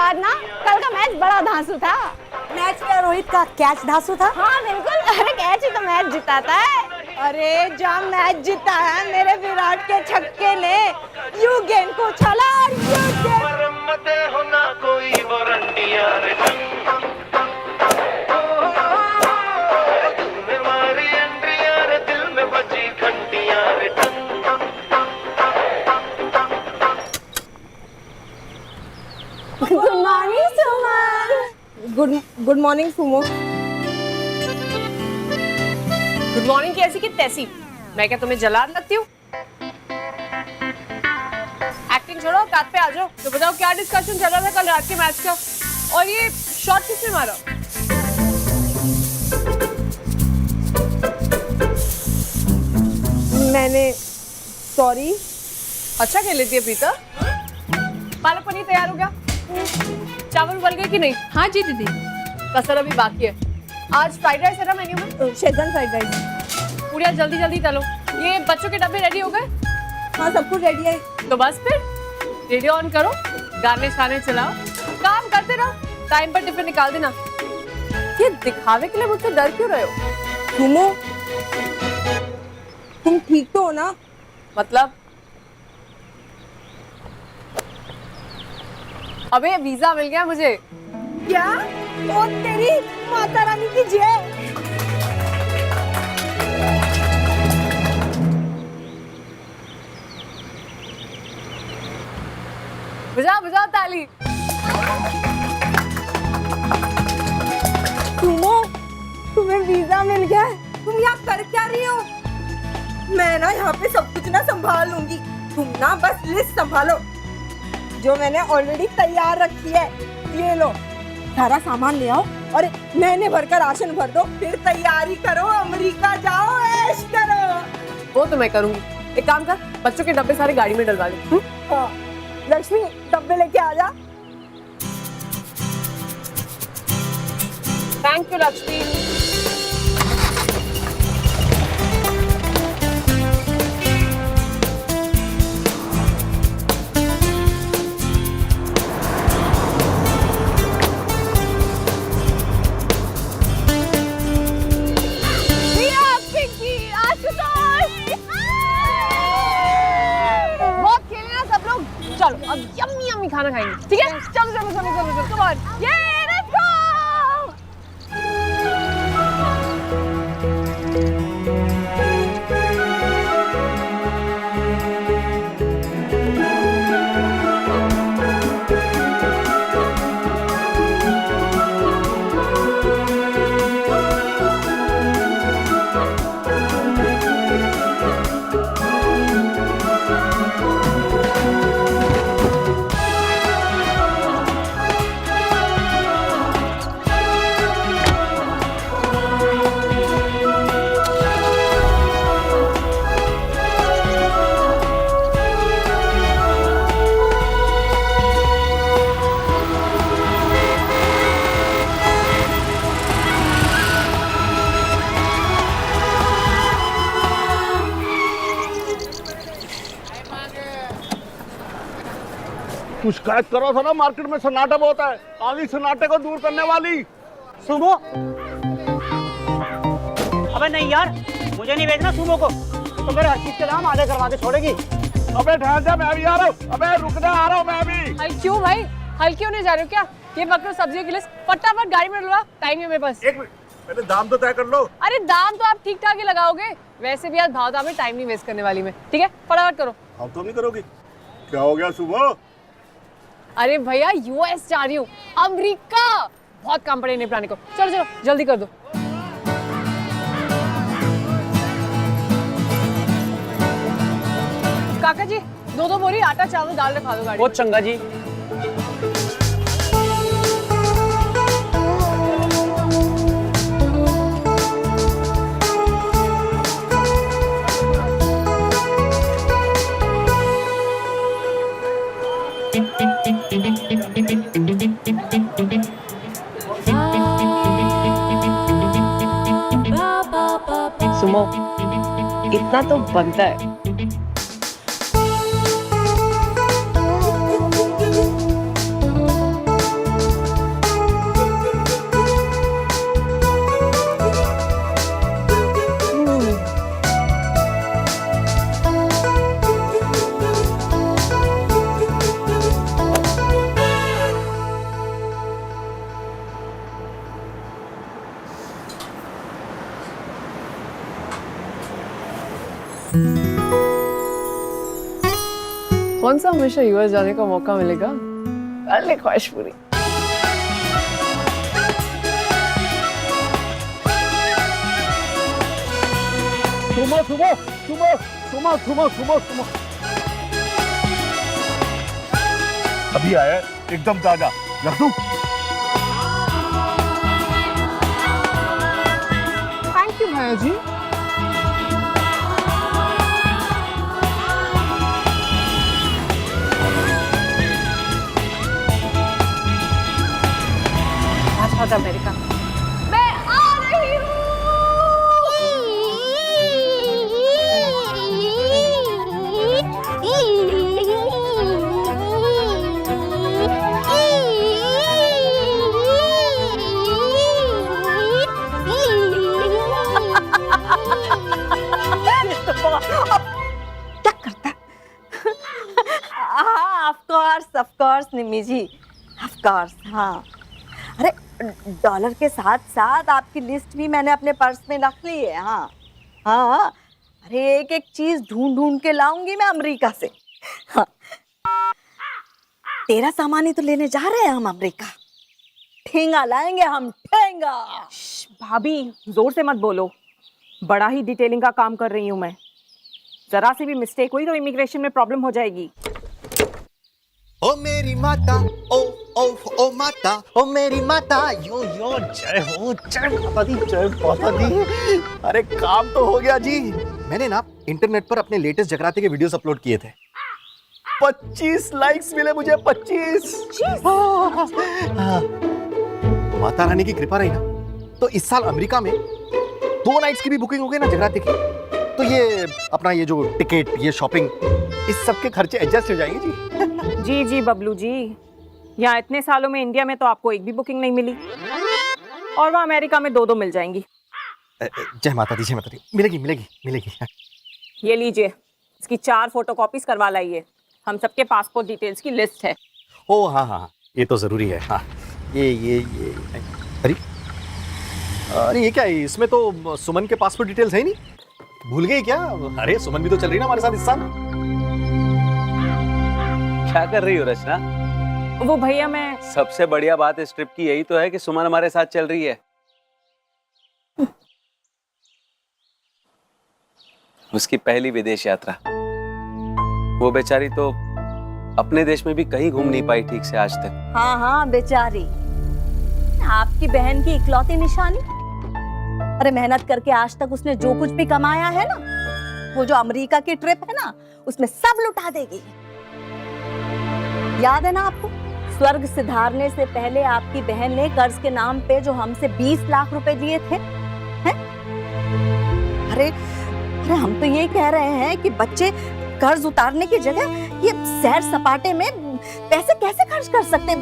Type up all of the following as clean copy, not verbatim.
बाद ना कल का मैच बड़ा धांसू था। मैच में रोहित का कैच धांसू था। हाँ बिल्कुल, अरे कैच ही तो मैच जिताता है। अरे जब मैच जीता है मेरे विराट के छक्के ने, यू गेंद को उछाला और you good morning Suman. Good morning Sumo. Good morning कैसी की तैसी, मैं क्या तुम्हें जलाद लगती हूँ? एक्टिंग छोड़ो, बात पे आ जाओ। तो बताओ क्या डिस्कशन चल रहा था कल रात के मैच का, और ये शॉट किसने मारा? मैंने, सॉरी। अच्छा खेल लेती है प्रीता। पालक पनीर तैयार हो गया? चावल उबल गए कि नहीं? हाँ जी दीदी। कसर अभी बाकी है। आज फ्राइड राइस है ना मेन्यू में? Schezwan fried rice. पूरी जल्दी जल्दी तलो। ये बच्चों के डब्बे रेडी हो गए? हाँ सब कुछ रेडी है। तो बस फिर रेडियो ऑन करो, गाने शाने चलाओ, काम करते रहो, टाइम पर टिफिन निकाल देना। ये दिखावे के लिए मुझसे डर क्यों रहे हो? सुमो, तुम ठीक तो हो ना? मतलब अबे वीजा मिल गया मुझे। क्या? ओ तेरी माता रानी की जय। बजाओ बजाओ ताली। सुमो, तुम्हें वीजा मिल गया है। तुम यहाँ कर क्या रही हो? मैं ना यहाँ पे सब कुछ ना संभाल लूंगी, तुम ना बस लिस्ट संभालो जो मैंने ऑलरेडी तैयार रखी है। ये लो, सारा सामान ले आओ और महीने भर का राशन भर दो, फिर तैयारी करो, अमेरिका जाओ, ऐश करो। वो तो मैं करूंगी। एक काम कर, बच्चों के डब्बे सारे गाड़ी में डलवा ले। हाँ, लक्ष्मी डब्बे लेके आ जा। Thank you Lakshmi. चलो अब यम्मी यम्मी खाना खाएंगे, ठीक है? चलो चलो चलो चलो चलो, कम ऑन, ये लेट्स गो। तू शिकायत करो था ना, मार्केट में सन्नाटा बहुत है, आधी सन्नाटे को दूर करने वाली। सुमो, अबे नहीं यार, मुझे नहीं बेचना सुमो को, तो मेरे हर चीज के दाम आधे करवा के छोड़ेगी। अबे ठहर जा, मैं भी आ रहा हूँ। अबे रुक जा, आ रहा हूँ मैं भी। हल क्यों भाई, हल क्यों नहीं जा रहे हो क्या? ये पकड़ो सब्जियों की लिस्ट, फटाफट गाड़ी में डलवा, टाइम है मेरे पास। एक मिनट, पहले दाम तो तय कर लो। अरे दाम तो आप ठीक ठाक ही लगाओगे, वैसे भी आज भाव दाम में टाइम नहीं वेस्ट करने वाली मैं, ठीक है? फटाफट करो। हम तो नहीं करोगी? क्या हो गया सुबह? अरे भैया यूएस जा रही हूँ, अमेरिका, बहुत काम पड़े निपटाने को। चलो चलो जल्दी कर दो। काका जी, दो बोरी आटा चावल दाल रखा दो गाड़ी। बहुत चंगा जी। सुमो, इतना तो बनता है। कौन सा हमेशा यूएस जाने का मौका मिलेगा? कर ले ख्वाहिश पूरी। सुबह सुबह सुबह सुबह सुबह सुबह सुबह अभी आया एकदम ताजा। रख दूं? थैंक यू भैया जी। अच्छा अमेरिका मैं आ रही हूँ। क्या करता है? हाँ of course Nimmi ji, of course. हाँ अरे डॉलर के साथ साथ आपकी लिस्ट भी मैंने अपने पर्स में रख ली है। हाँ हाँ अरे एक एक चीज ढूंढ ढूंढ के लाऊंगी मैं अमेरिका से। हाँ तेरा सामान ही तो लेने जा रहे हैं हम अमेरिका। ठेंगा लाएंगे हम, ठेंगा। भाभी जोर से मत बोलो, बड़ा ही डिटेलिंग का काम कर रही हूँ मैं। जरा सी भी मिस्टेक हुई तो इमिग्रेशन में प्रॉब्लम हो जाएगी। ओ मेरी माता, ओ माता, ओ मेरी माता, यो जय हो, जय माता दी, जय माता दी। अरे काम तो हो गया जी। मैंने ना इंटरनेट पर अपने लेटेस्ट जगराते के वीडियोस अपलोड किए थे। 25 लाइक्स मिले मुझे, 25। माता रानी की कृपा रही ना तो इस साल अमेरिका में 2 नाइट्स की भी बुकिंग हो गई ना जगराते की, तो ये अपना ये जो टिकट, ये शॉपिंग, इस सब के खर्चे एडजस्ट हो जाएंगे जी। जी बबलू जी, यहाँ इतने सालों में इंडिया में तो आपको एक भी बुकिंग नहीं मिली, और वहाँ अमेरिका में 2 मिल जाएंगी। जय माता दी, जय माता दी। मिलेगी मिलेगी मिलेगी। ये लीजिए, इसकी 4 फोटोकॉपीज करवा लाइए। हम सबके पासपोर्ट डिटेल्स की लिस्ट है। ओ हाँ, ये तो जरूरी है। हाँ ये अरे अरे ये क्या है? इसमें तो सुमन के पासपोर्ट डिटेल्स है नहीं, भूल गई क्या? अरे सुमन भी तो चल रही ना हमारे साथ इस साल। क्या कर रही हो रचना? वो भैया मैं सबसे बढ़िया बात इस ट्रिप की यही तो है कि सुमन हमारे साथ चल रही है। उसकी पहली विदेश यात्रा। वो बेचारी तो अपने देश में भी कहीं घूम नहीं पाई ठीक से आज तक। हाँ बेचारी, आपकी बहन की इकलौती निशानी। अरे मेहनत करके आज तक उसने जो कुछ भी कमाया है ना, वो जो अमेरिका की ट्रिप है ना, उसमें सब लुटा देगी। याद है ना आपको, स्वर्ग सिधारने से पहले आपकी बहन ने कर्ज के नाम पे जो हमसे 20 लाख रुपए लिए थे, हैं? अरे हम तो ये कह रहे हैं कि बच्चे कर्ज उतारने की जगह ये सैर सपाटे में पैसे कैसे खर्च कर सकते हैं?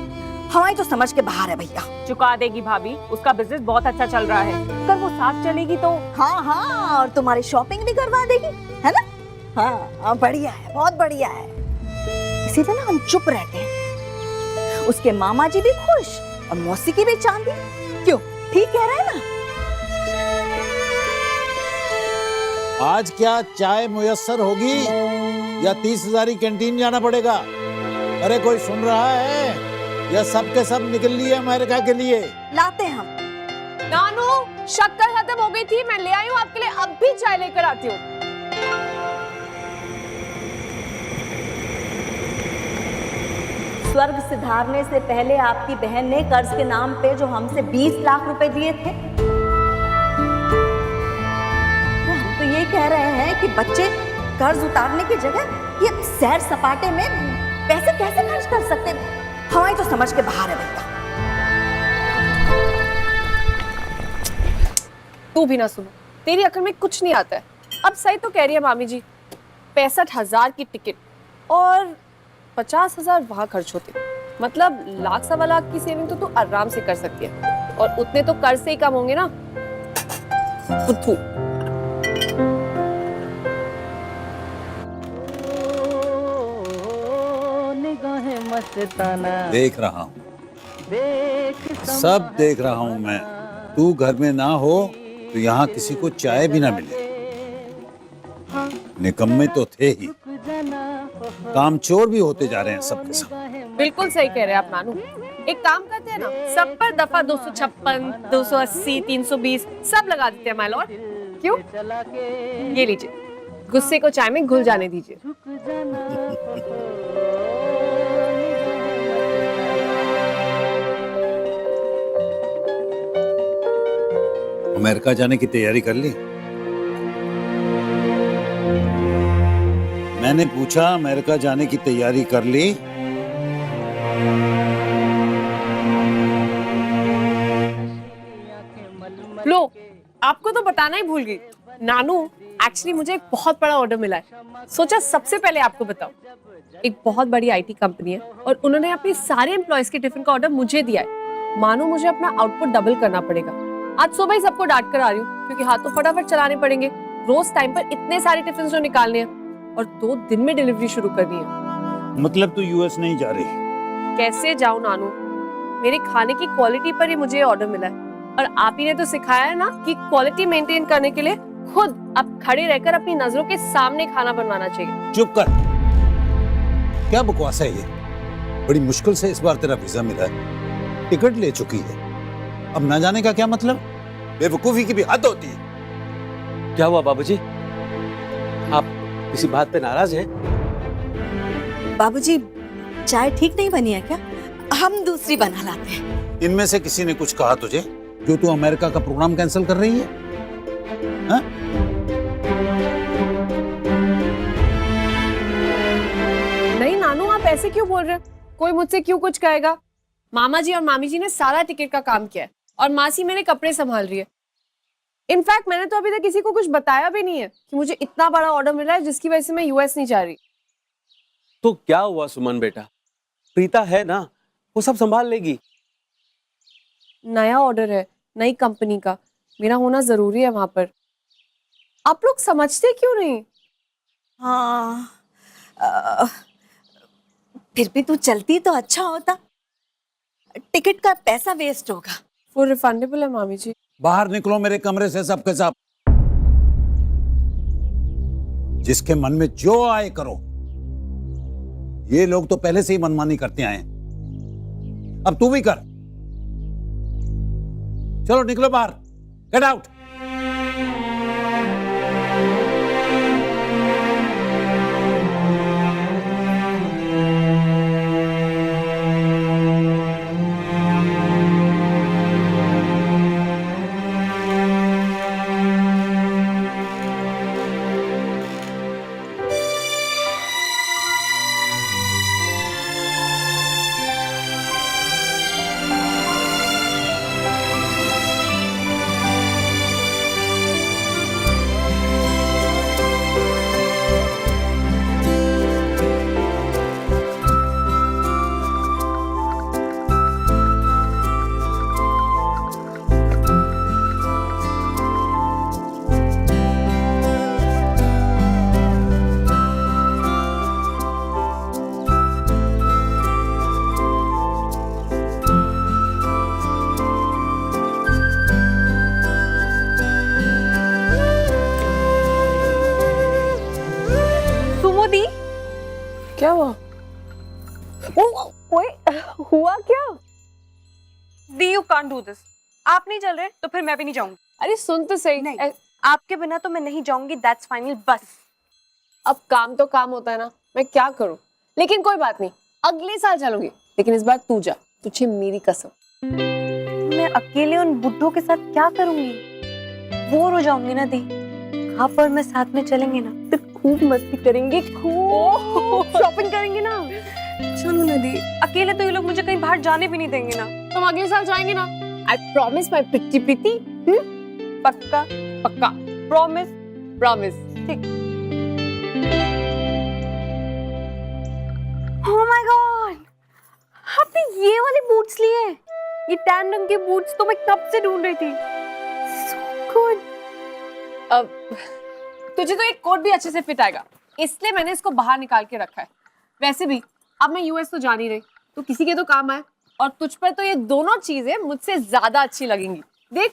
हमारी तो समझ के बाहर है भैया। चुका देगी भाभी, उसका बिजनेस बहुत अच्छा चल रहा है। अगर वो साथ चलेगी तो हाँ, और तुम्हारी शॉपिंग भी करवा देगी, है ना? हाँ बढ़िया है, बहुत बढ़िया है। इसीलिए ना हम चुप रहते हैं। उसके मामा जी भी खुश और मौसी की भी चांदी। क्यों, ठीक कह रहे हैं ना? आज क्या चाय मुयस्सर होगी या 30,000 की कैंटीन जाना पड़ेगा? अरे कोई सुन रहा है या सब के सब निकल लिए अमेरिका के लिए? लाते हम। नानू, शक्कर खत्म हो गई थी, मैं ले आई हूँ आपके लिए, अब भी चाय लेकर आती हूँ। स्वर्ग सिधारने से पहले आपकी बहन ने कर्ज के नाम पे जो हमसे 20 लाख रुपए लिए थे, हम तो ये कह रहे हैं कि बच्चे कर्ज उतारने की जगह ये सैर सपाटे में पैसे कैसे खर्च कर सकते हैं? हमारी तो समझ के बाहर है भैया। तू भी ना सुनो, तेरी अकल में कुछ नहीं आता है। अब सही तो कह रही है मामी जी, 65,000 की टिकट और 50,000 वहां खर्च होते, मतलब 1,00,000-1,25,000 की सेविंग तो तू आराम से कर सकती है, और उतने तो कर्ज से ही कम होंगे ना। फुद्दू। देख रहा हूँ, सब देख रहा हूँ मैं। तू घर में ना हो तो यहाँ किसी को चाय भी ना मिले। निकम्मे तो थे ही। कामचोर भी होते जा रहे हैं सब के सब। बिल्कुल सही कह रहे हैं आप नानू। एक काम करते हैं ना, सब पर दफा 256, 280, 320 सब लगा देते हैं माय लॉर्ड। क्यों? ये लीजिए, गुस्से को चाय में घुल जाने दीजिए। अमेरिका जाने की तैयारी कर ली? मैंने पूछा अमेरिका जाने की तैयारी कर ली? लो, आपको तो बताना ही भूल गई नानू। एक्चुअली मुझे एक बहुत बड़ा ऑर्डर मिला है, सोचा सबसे पहले आपको बताऊं। एक बहुत बड़ी आईटी कंपनी है और उन्होंने अपने सारे एम्प्लॉयज के टिफिन का ऑर्डर मुझे दिया है। मानो मुझे अपना आउटपुट डबल करना पड़ेगा। आज सुबह ही सबको डांट कर आ रही हूँ क्योंकि हाथ तो फटाफट चलाने पड़ेंगे। रोज टाइम पर इतने सारे टिफिन जो निकालने हैं और 2 दिन में डिलीवरी शुरू करनी है। मतलब तू यूएस नहीं जा रही? कैसे जाऊं नानू, मेरे खाने की क्वालिटी पर ही मुझे ऑर्डर मिला है और आप ही ने तो सिखाया है ना कि क्वालिटी मेंटेन करने के लिए खुद आप खड़े रहकर अपनी नजरों के सामने खाना बनवाना चाहिए। चुप कर, क्या बकवास है ये? बड़ी मुश्किल से इस बार तेरा वीजा मिला है, टिकट ले चुकी है, अब ना जाने का क्या मतलब? बेवकूफी की भी हद होती है। क्या हुआ बाबूजी, आप किसी बात पे नाराज हैं? बाबूजी, चाय ठीक नहीं बनी है क्या? हम दूसरी बना लाते हैं। इनमें से किसी ने कुछ कहा तुझे जो तू अमेरिका का प्रोग्राम कैंसिल कर रही है? हाँ? नहीं नानू, आप ऐसे क्यों बोल रहे हैं? कोई मुझसे क्यों कुछ कहेगा? मामा जी और मामी जी ने सारा टिकट का काम किया है और मासी मेरे कपड़े संभाल रही है। इनफैक्ट मैंने तो अभी तक किसी को कुछ बताया भी नहीं है कि मुझे इतना बड़ा ऑर्डर मिला है जिसकी वजह से मैं यूएस नहीं जा रही। तो क्या हुआ सुमन बेटा, प्रीता है ना, वो सब संभाल लेगी। नया ऑर्डर है, नई कंपनी का, मेरा होना जरूरी है वहां पर। आप लोग समझते क्यों नहीं? हाँ, फिर भी तू चलती तो अच्छा होता। टिकट का पैसा वेस्ट होगा। वो रिफंडेबल है मामी जी। बाहर निकलो मेरे कमरे से सब के सब। जिसके मन में जो आए करो। ये लोग तो पहले से ही मनमानी करते आए हैं, अब तू भी कर। चलो निकलो बाहर, गेट आउट। क्या हुआ? ओए, हुआ क्या? दी यू कांट डू दिस। आप नहीं चल रहे तो फिर मैं भी नहीं जाऊंगी। अरे सुन तो सही। नहीं, आपके बिना तो मैं नहीं जाऊंगी, दैट्स फाइनल बस। अब काम तो काम होता है ना, मैं क्या करूं? लेकिन कोई बात नहीं, अगले साल चलूंगी, लेकिन इस बार तू जा, तुझे मेरी कसम। मैं अकेले उन बुड्ढों के साथ क्या करूंगी? बोर हो जाऊंगी ना दी। आप और मैं साथ में चलेंगे ना तो खूब मस्ती करेंगे, खूब शॉपिंग करेंगे ना। चलो ना दी, अकेले तो ये लोग मुझे कहीं बाहर जाने भी नहीं देंगे ना। तुम अगले साल जाएंगे ना? आई प्रॉमिस माय प्रिटी प्रीति। पक्का? पक्का। प्रॉमिस? प्रॉमिस। ठीक। ओह माय गॉड, आपने ये वाले बूट्स लिए? ये टैन रंग के बूट्स तो मैं कब से ढूंढ रही थी। So good। अब तुझे तो एक कोट भी अच्छे से फिट आएगा, इसलिए मैंने इसको बाहर निकाल के रखा है। वैसे भी अब मैं यूएस तो जा नहीं रही, तो किसी के तो काम आए, और तुझ पर तो ये दोनों चीजें मुझसे ज्यादा अच्छी लगेंगी। देख,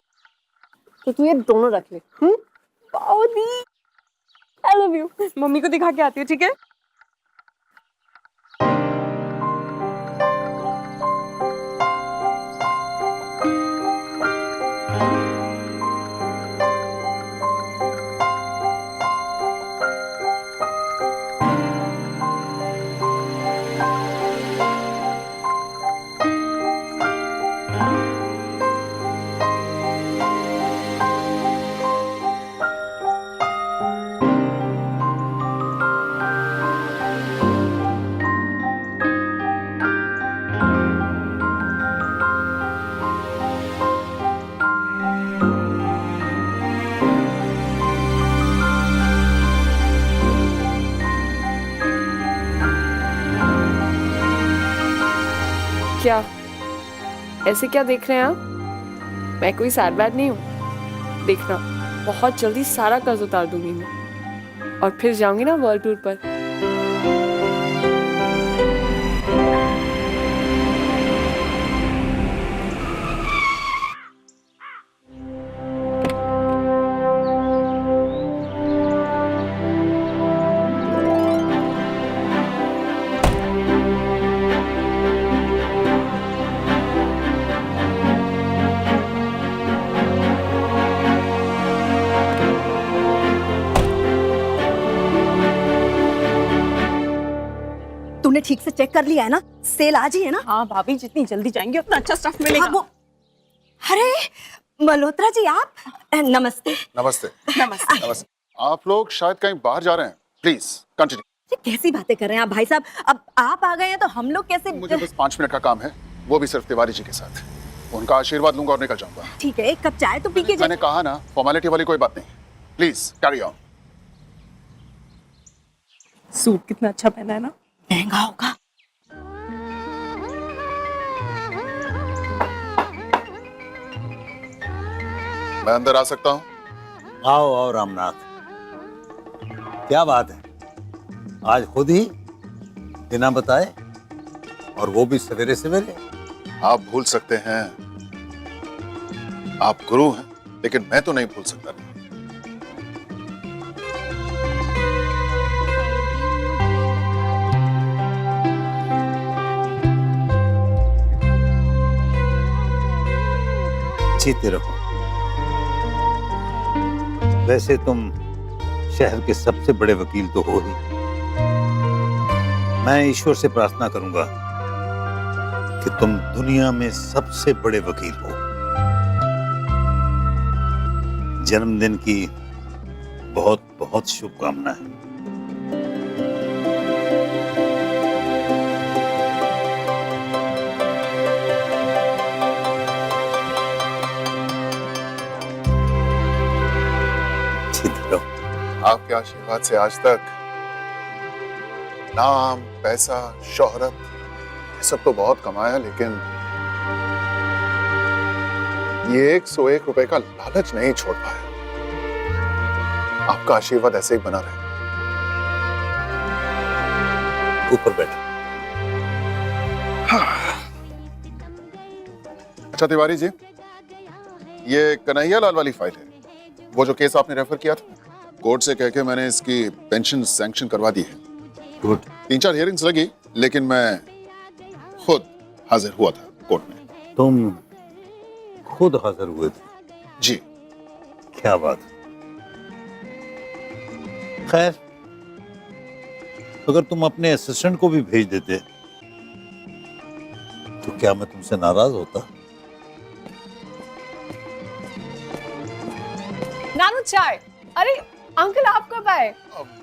तो तू ये दोनों रख ले। I love you. मम्मी को दिखा के आती हूँ, ठीक है? क्या ऐसे क्या देख रहे हैं आप? मैं कोई सैड बैड नहीं हूँ। देखना, बहुत जल्दी सारा कर्ज उतार दूंगी मैं और फिर जाऊंगी ना वर्ल्ड टूर पर। तूने ठीक से चेक कर लिया है ना? सेल आज ही है ना? हाँ भाभी, जितनी जल्दी जाएंगे उतना अच्छा स्टफ मिलेगा। हाँ, अरे मल्होत्रा जी आप, नमस्ते। नमस्ते। नमस्ते। नमस्ते। आप लोग शायद कहीं बाहर जा रहे हैं, प्लीज कंटिन्यू। ये कैसी बातें कर रहे हैं आप भाई साहब? अब आप आ गए हैं तो हम लोग कैसे? मुझे बस 5 मिनट का काम है, वो भी सिर्फ तिवारी जी के साथ। उनका आशीर्वाद लूंगा और निकल जाऊंगा। ठीक है, एक कप चाय तो पी के मैंने कहा ना, फॉर्मेलिटी वाली कोई बात नहीं। Please carry on. सूट कितना अच्छा पहना है ना? महंगा होगा। मैं अंदर आ सकता हूँ? आओ आओ रामनाथ, क्या बात है, आज खुद ही बिना बताए, और वो भी सवेरे सवेरे। आप भूल सकते हैं, आप गुरु हैं, लेकिन मैं तो नहीं भूल सकता। जीते रहो। वैसे तुम शहर के सबसे बड़े वकील तो हो ही। मैं ईश्वर से प्रार्थना करूंगा कि तुम दुनिया में सबसे बड़े वकील हो। जन्मदिन की बहुत बहुत शुभकामनाएं। आपके आशीर्वाद से आज तक नाम, पैसा, शोहरत, ये सब तो बहुत कमाया, लेकिन ये 101 रुपए का लालच नहीं छोड़ पाया। आपका आशीर्वाद ऐसे ही बना रहे। ऊपर बैठो। अच्छा तिवारी जी, ये कन्हैया लाल वाली फाइल है, वो जो केस आपने रेफर किया था। कोर्ट से कह के मैंने इसकी पेंशन सैंक्शन करवा दी है। गुड। 3-4 हियरिंग्स लगी, लेकिन मैं खुद हाजिर हुआ था कोर्ट में। तुम खुद हाजिर हुए थे? जी। क्या बात। खैर, अगर तुम अपने असिस्टेंट को भी भेज देते तो क्या मैं तुमसे नाराज होता? नानू चाय। अरे अंकल, आप कब आए?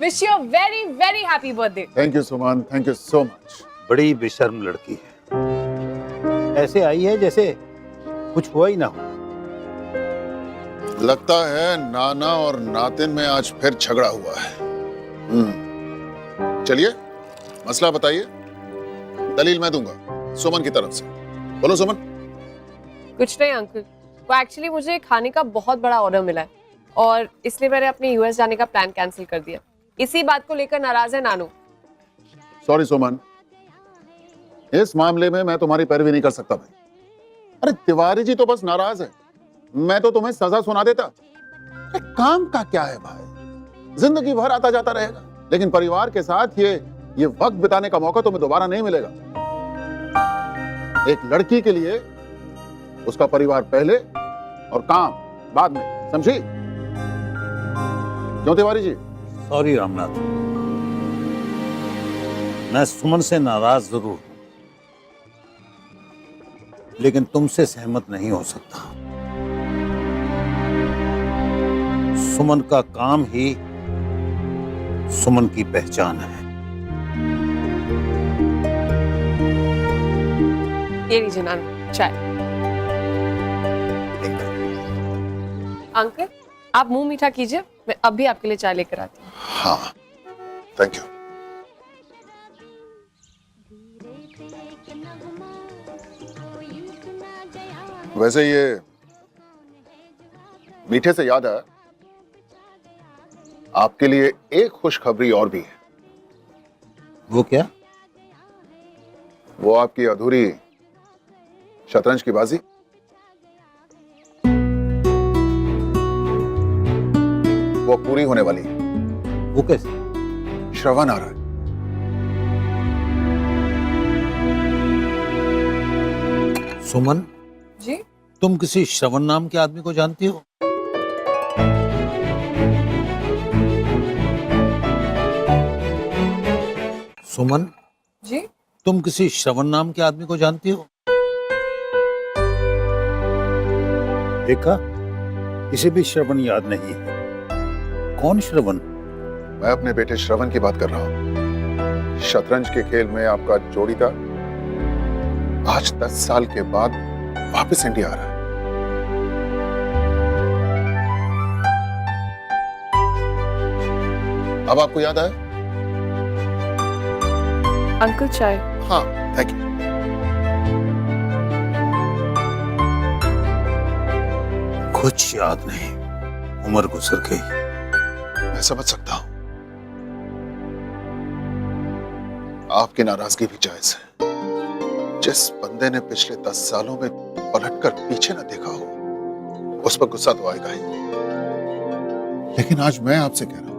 Wish you a very very happy birthday. Thank you Suman, thank you so much. बड़ी बेशर्म लड़की है, ऐसे आई है जैसे कुछ हुआ ही ना हो। लगता है नाना और नातिन में आज फिर झगड़ा हुआ है। चलिए मसला बताइए, दलील मैं दूंगा सुमन की तरफ से। बोलो सुमन। कुछ नहीं अंकल, वो एक्चुअली मुझे खाने का बहुत बड़ा ऑर्डर मिला है और इसलिए मैंने अपने यूएस जाने का प्लान कैंसिल कर दिया। इसी बात को लेकर नाराज है नानू। सॉरी सुमन, इस मामले में मैं तुम्हारी पैरवी नहीं कर सकता भाई। अरे तिवारी जी तो बस नाराज है, मैं तो तुम्हें सजा सुना देता। अरे काम का क्या है भाई, जिंदगी भर आता जाता रहेगा, लेकिन परिवार के साथ ये वक्त बिताने का मौका तुम्हें दोबारा नहीं मिलेगा। एक लड़की के लिए उसका परिवार पहले और काम बाद में, समझी? क्यों तिवारी जी? सॉरी रामनाथ, मैं सुमन से नाराज जरूर हूं, लेकिन तुमसे सहमत नहीं हो सकता। सुमन का काम ही सुमन की पहचान है। ये लीजिए नानू चाय। अंकल, आप मुंह मीठा कीजिए, मैं अभी आपके लिए चाय लेकर आती हूँ। हाँ, थैंक यू। वैसे ये मीठे से याद है, आपके लिए एक खुशखबरी और भी है। वो क्या? वो आपकी अधूरी शतरंज की बाजी। वो पूरी होने वाली है। वो कैसे? श्रवण आ रहा है। सुमन, जी तुम किसी श्रवण नाम के आदमी को जानती हो? सुमन, जी तुम किसी श्रवण नाम के आदमी को जानती हो? देखा, इसे भी श्रवण याद नहीं है। कौन श्रवण? मैं अपने बेटे श्रवण की बात कर रहा हूं। शतरंज के खेल में आपका जोड़ीदार आज 10 साल के बाद वापस इंडिया आ रहा है। अब आपको याद आया? अंकल चाय। हाँ, थैंक यू। कुछ याद नहीं, उम्र गुजर गई। मैं समझ सकता हूं, आपकी नाराजगी भी जायज है। जिस बंदे ने पिछले 10 सालों में पलटकर पीछे न देखा हो, उस पर गुस्सा तो आएगा ही। लेकिन आज मैं आपसे कह रहा हूं,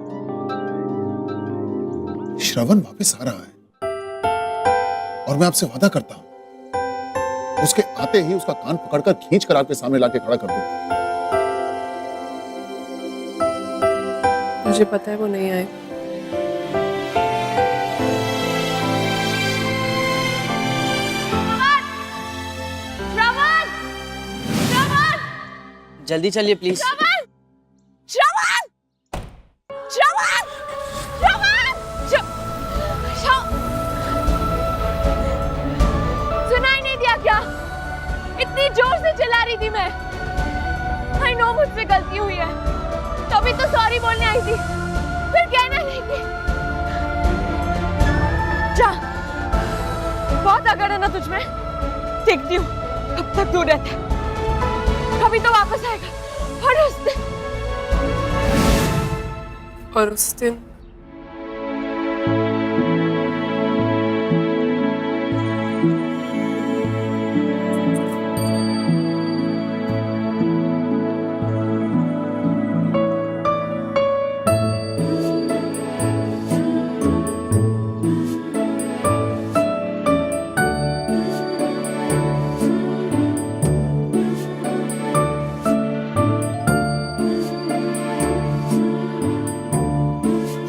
श्रवण वापस आ रहा है और मैं आपसे वादा करता हूं, उसके आते ही उसका कान पकड़कर खींचकर आपके सामने लाके खड़ा कर दूंगा। मुझे पता है वो नहीं आएगा। जल्दी चलिए प्लीज। सुनाई नहीं दिया क्या? इतनी जोर से चिल्ला रही थी मैं। आई नो मुझसे गलती हुई है, तभी तो सॉरी बोलने आई थी, फिर कहना नहीं थी। जा, बहुत अगर है ना तुझ में। देखती हूँ कब तक दूर रहता है। कभी तो वापस आएगा। और उस दिन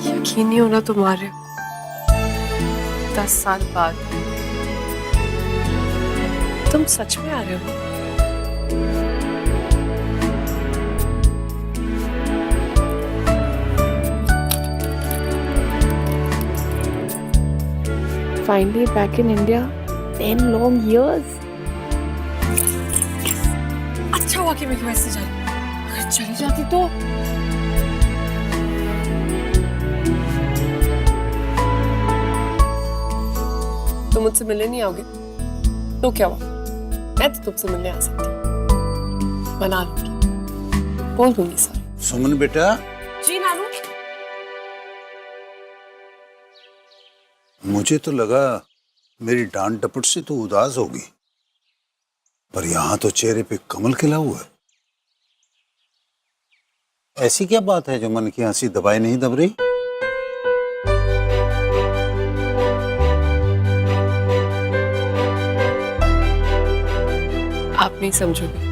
यकीन नहीं होना तुम्हारे 10 साल बाद तुम सच में आ रहे हो। Finally back in India, 10 long years. अच्छा हुआ कि मैं यूएस से चली। अगर चली जाती तो तुम मुझसे मिलने नहीं आओगे तो क्या हुआ? मैं तो तुमसे मिलने आ सकती हूँ। मना लूंगी, बोल दूंगी सर। सुमन बेटा, जी नानू। मुझे तो लगा मेरी डांट डपट से तो उदास होगी, पर यहां तो चेहरे पे कमल खिला हुआ है। ऐसी क्या बात है जो मन की हंसी दबाए नहीं दब रही? आप नहीं समझोगे।